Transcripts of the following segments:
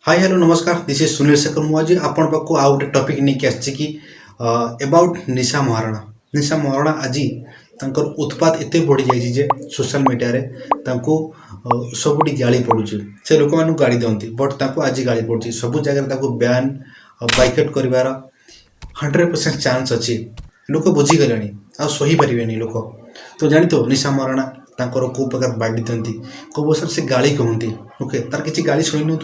Hi hello नमस्कार this is Sunil Shekhar मुआजी आपण पाखु आउ गोटे टॉपिक नहीं आसी कि अबाउट निशा महाराणा। निशा महाराणा आज तांकर उत्पाद एते बढ़ी जाइए जे सोशल मीडिया रे तांको सबुठी गाली पड़ुची से लोक मानु गाड़ी दियंती बट तांको आज गाली पड़ुची सब जगह तांको बैन बाइकआउट करिवार 100% चांस अच्छी लोक बुझीगले आ सही पारे लोक तो जानी तो निशा महाराणा तांकर को प्रकार बाड़ी दियंती को बसर से गाली कहती ओके तार किसी गाली शुणी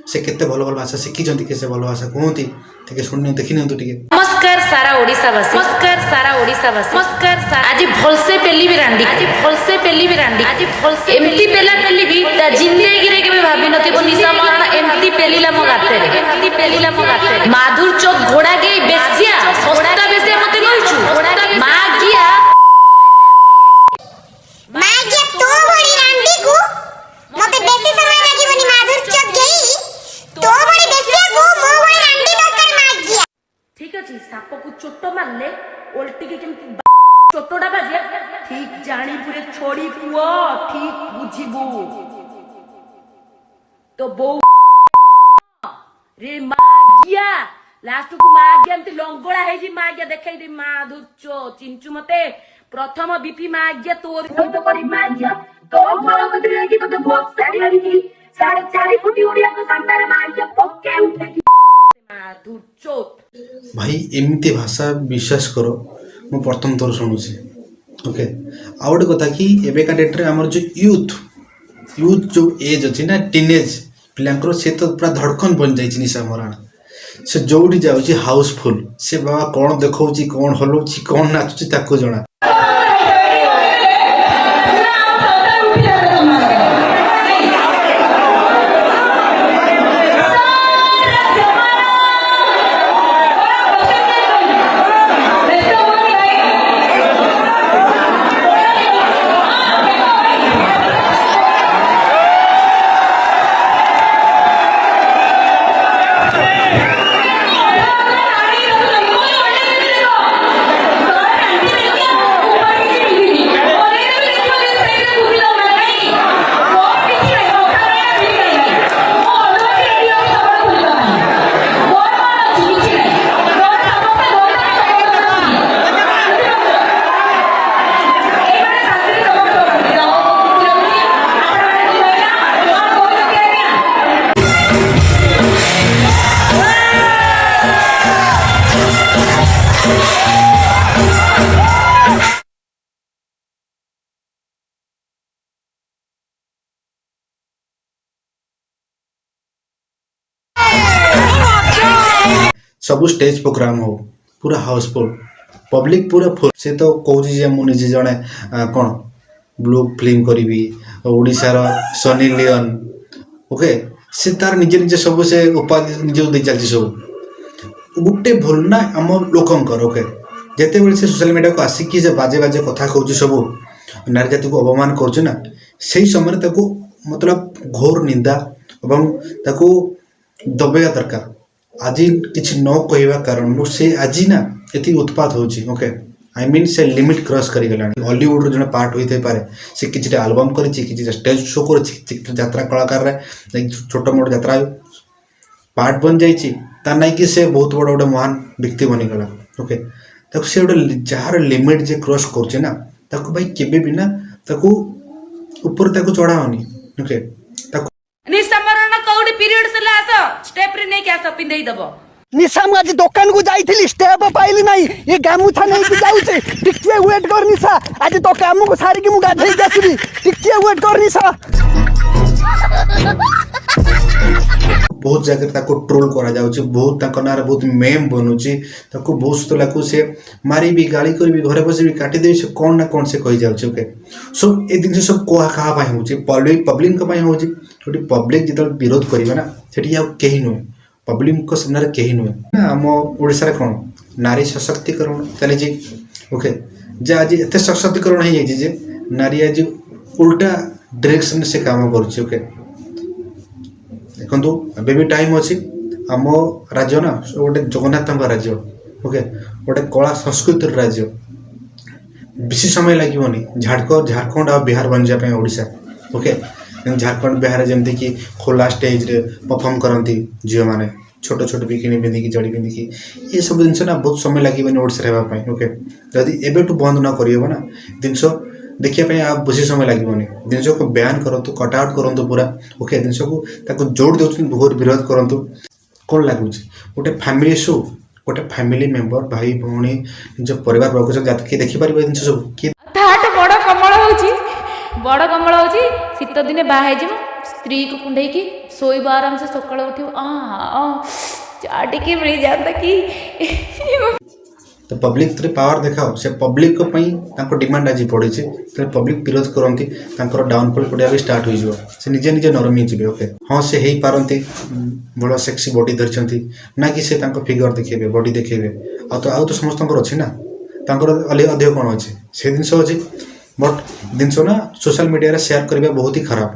से केते भल भल भाषा शिखिंट के भल भाषा कहती टे शुणी देखी नि नमस्कार सारा ओडिशावासी नमस्कार सारा ओडिशावासी नमस्कार आज भलसे पेली भी रांडी आज भलसे पेली भी रांडी आज भलसे एमती पेला पेली भी ता जिंदगी रे केबे भाबी नथिबो निशा महाराणा एमती पेलीला मो गाते रे एमती पेलीला मो गाते रे माधुर चौक घोड़ा गे बेसिया सस्ता बेसिया मते कहछु मागिया मागिया तो बड़ी रांडी को मते बेसी समय लागिबनी माधुर चौक गई तो बड़ी बेसिया को मो बड़ी रांडी दरकार मागिया ठीक अछि साप को चोट मारले उल्टी के केमती चोटडा बाजे ठीक जानी पुरे छोड़ी पुओ ठीक बुझिबू तो बो रे मागिया लास्ट को मागिया एमती लंगोड़ा है जी मागिया देखाई दे माधुर चो चिंचू मते प्रथम बीपी मागिया तोर सहित करी मागिया तो मोर कदरे की मते बहुत साड़ी आड़ी की 4.5 फुट उड़िया को सामने मागिया पक्के उठे की माधुर चोट भाई एमती भाषा विश्वास करो मु प्रथम थर शुणुची ओके आ गोटे कथा कि एवेका डेट्रे आमर जो यूथ जो एज अच्छी ना टीनेज पिलांकर से तो पूरा धड़कन बन जाइए निशा महाराणा से जोड़ी जाऊँगी हाउसफुल से बाबा कौन देखौची कौन हलौची कौन नाचुची ताको जना सब स्टेज प्रोग्राम हो पूरा हाउसफुल पब्लिक पूरा फुल से तो कौन मुझे जड़े कौन ब्लू फिल्म करी ओडिशार सनी लियोन ओके से तार निजे निजे सब से उपाधि निजे दे चलती सब गोटे भूल ना आम लोकंकर ओके जिते बड़े से सोशल मीडिया को आसिकी से बाजे बाजे कथा कहूँ सब नारी जाति को अपमान कर समय मतलब घोर निंदा एवं दबेगा दरकार आज किसी न कहवा कारण से आज ना ये उत्पाद होची ओके आई मीन से लिमिट क्रॉस कर हॉलीवुड जो पार्ट होते पारे से किसी एल्बम कर स्टेज शो कर यात्रा कलाकार रे छोट मोट यात्रा पार्ट बन जाता ना कि से बहुत बड़ा गोटे महान व्यक्ति बनीगला ओके से गोटे जार लिमिट जे क्रॉस कर भाई केबे भी ना ऊपर चढ़ाओनी ओके निशा महाराणा कौड़ी पीरियड से लास स्टेप रे नहीं क्या सब पिंदई दबो निशा मु आज दुकान को जाइथिली स्टेप पाइली नहीं ये गामुछा नहीं कि जाउछे टिके वेट कर निशा आज तो काम को सारी कि मु गाधई जासिबी टिके वेट कर निशा बहुत जगह ट्रोल करा जाउची बहुत नारे बहुत मेम बनूची बहुत सुत लाकू से मारी भी गाड़ी करी घरे बस भी काटी दे कौन ना कौन से कही जाउची ओके सो ए दिन सब कोहा कहा पाई होची पब्लिक का पाई होची छोटी पब्लिक जिते विरोध करिवे ना सेठी आ केही नुहे पब्लिक को सामने केही नुहे ना हम ओडिसा रे कोन नारी सशक्तिकरण चली जी ओके जे आज एते सशक्तिकरण हो जाई जे नारी आज उल्टा डायरेक्शन से काम करूची ओके देखो अभी भी टाइम अच्छी आम राज्य ना गोटे जगन्नाथ राज्य ओके गोटे कला संस्कृति राज्य बेसी समय लगे झारखंड और बिहार बन जाए ओडिशा ओके झारखंड बिहार जमती कि खोला स्टेज रे परफॉर्म करती झील मैंने छोट छोट बिकिनी पिंधिकी जड़ी पिंधिकी ये सब जिन ना बहुत समय लगे ओडिशा रहा ओके जदि एबेठू बंद न करहब ना जिनस देखिए आप बेसी समय लगे जिनस को बैन करूँ कटआउट करूँ पूरा ओके जिनस को जोड़ दे बहुत विरोध करूँ कौन लगुच गोटे फैमिली शो गोटे फैमिली मेंबर भाई भौणी निज परिवार वर्ग किए देखिपारे जिन सब किए ତାଠୁ ବଡ଼ କମଳ ହେଉଛି ଶୀତ ଦିନେ ବାହା ହେଇଯିବ ସ୍ତ୍ରୀକୁ କୁଣ୍ଡେଇକି ଶୋଇବ ଆରାମସେ ସକାଳୁ ଉଠିବ ଚା ଟିକେ ମିଳିଯାଆନ୍ତା କି तो पब्लिक थोड़े पावर देखाओ से पब्लिक को डिमांड आज पड़ी तो पब्लिक विरोध करती डाउनफॉल पड़ा भी स्टार्ट हो निजे निजे नरमी जी ओके हाँ से हो पारती भल सेक्सी बॉडी धरती ना कि से फिगर देखेबे बॉडी देखेबे आउ तो समस्त अच्छी ना अधिक कौन अच्छे से जिन अच्छे बट जिनस ना सोशल मीडिया शेयर करवा बहुत ही खराब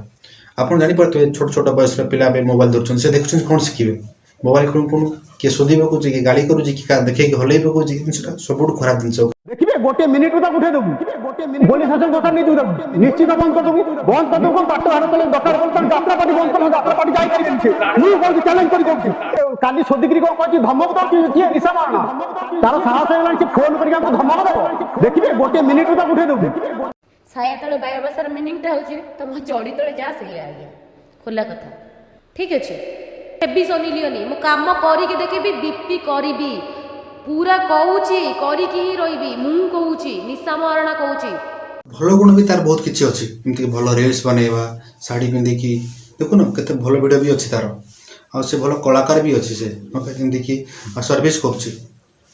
आपड़ जापे छोट छोट बयस पिला मोबाइल धरते से देखुं कौन शिखे मोबाइल कौन किए शोधी पकाउे कि गाड़ी करुच्ची कि देखे हल्ई पकाउे जिनसा सब खराब जिन देखिए गोटे मिनिट तक उठे देबू पुलिस शासन दरकार नहीं दूँ निश्चित बंद कर देबू बंद कर देबू पाठ हाथ तले दरकार कर यात्रा पार्टी बंद कर यात्रा पार्टी जाई करी मु कोन चैलेंज करी कहूँ काली सोदिगिरी को कहछि धमक दो कि निशा मारना तार साहस है कि फोन करके हमको धमक दो देखिए गोटे मिनिट तक उठे देबू साया तले बाया भाषार मिनिंगटा होची तुम जड़ी तले जा से आज्ञा खोला कथा ठीक अच्छे हेबी सनी लियोनी मु काम करिके देखेबी बीपी करिबी पूरा कहूची करिके ही रहिबी मु कहूची निशा महाराणा कहूची भल गुण भी तार बहुत किसी अच्छी एमती भल रिल्स बनैबा साड़ी पिंधिकी देखुन केते भल वीडियो भी अच्छी तार आ से भल कलाकार भी अच्छी से जमी कि सर्विस करुच्ची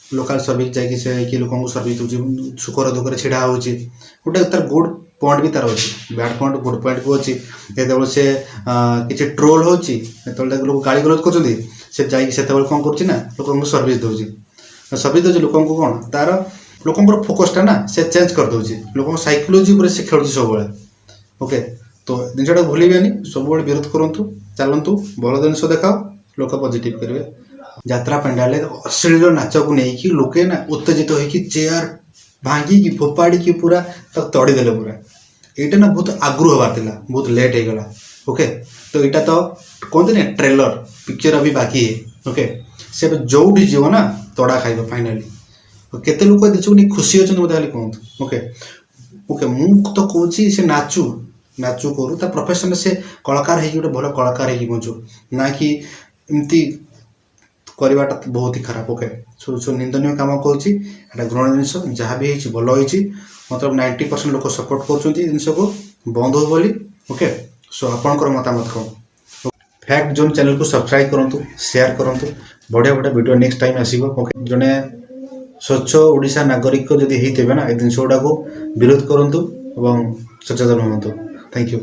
लोकाल सर्विस जाकि से कि लोक सर्विस दूसरी सुखर दुखर छिड़ा होची गोटे तार गुड पॉइंट भी तार अच्छी बैड पॉइंट गुड पॉइंट भी अच्छी जो से किसी ट्रोल होची लोक गाड़ी गलौज कर कौन करुच्ची ना लोक सर्विस दूसरी सर्विस दूसरी लोक कौन तार लोक फोकसटा ना से चेंज कर दूसरी लोक साइकोलोजी पर से खेलुची सब ओके तो जिनसा भूलिबेनी सब विरोध करूँ चलतु भल जिन देखाओ लोक पॉजिटिव करेंगे यात्रा पेंडाल अश्लील नाच को लेकिन लोके ना उत्तेजित होकर चेयर भांगिकी फोपाड़ी पूरा तड़ीदे पूरा यहाँ ना बहुत आगु हबार बहुत लेट हो गला ओके तो यहाँ तो कहते ना ट्रेलर पिक्चर अभी बाकी है ओके से जो जीव ना तड़ा खाइब फाइनाली केते लोक देखो नहीं खुशी अच्छे मतलब खाली कहतु ओके ओके मु तो कौन से नाचू नाचू करू ता प्रोफेशन से कलाकार हो गोटे भल कलाकार हो बचू ना कि एमती करवाटा बहुत ही खराब ओके सो निंदनीय काम करुच्ची ग्रहण जिनस जहाँ भी भल होती मतलब 90% लोक सपोर्ट कर जिनस को बंद हो बोली ओके सो आपणकर मतामत कौन फैक्ट जोन चैनल को सब्सक्राइब करूँ शेयर करूँ बढ़िया बढ़िया वीडियो नेक्स्ट टाइम आसो ओके जड़े स्वच्छ ओडिशा नागरिक जदि होते ना ये जिन गुड़ा को विरोध करूँ सचेतन हूँ थैंक यू।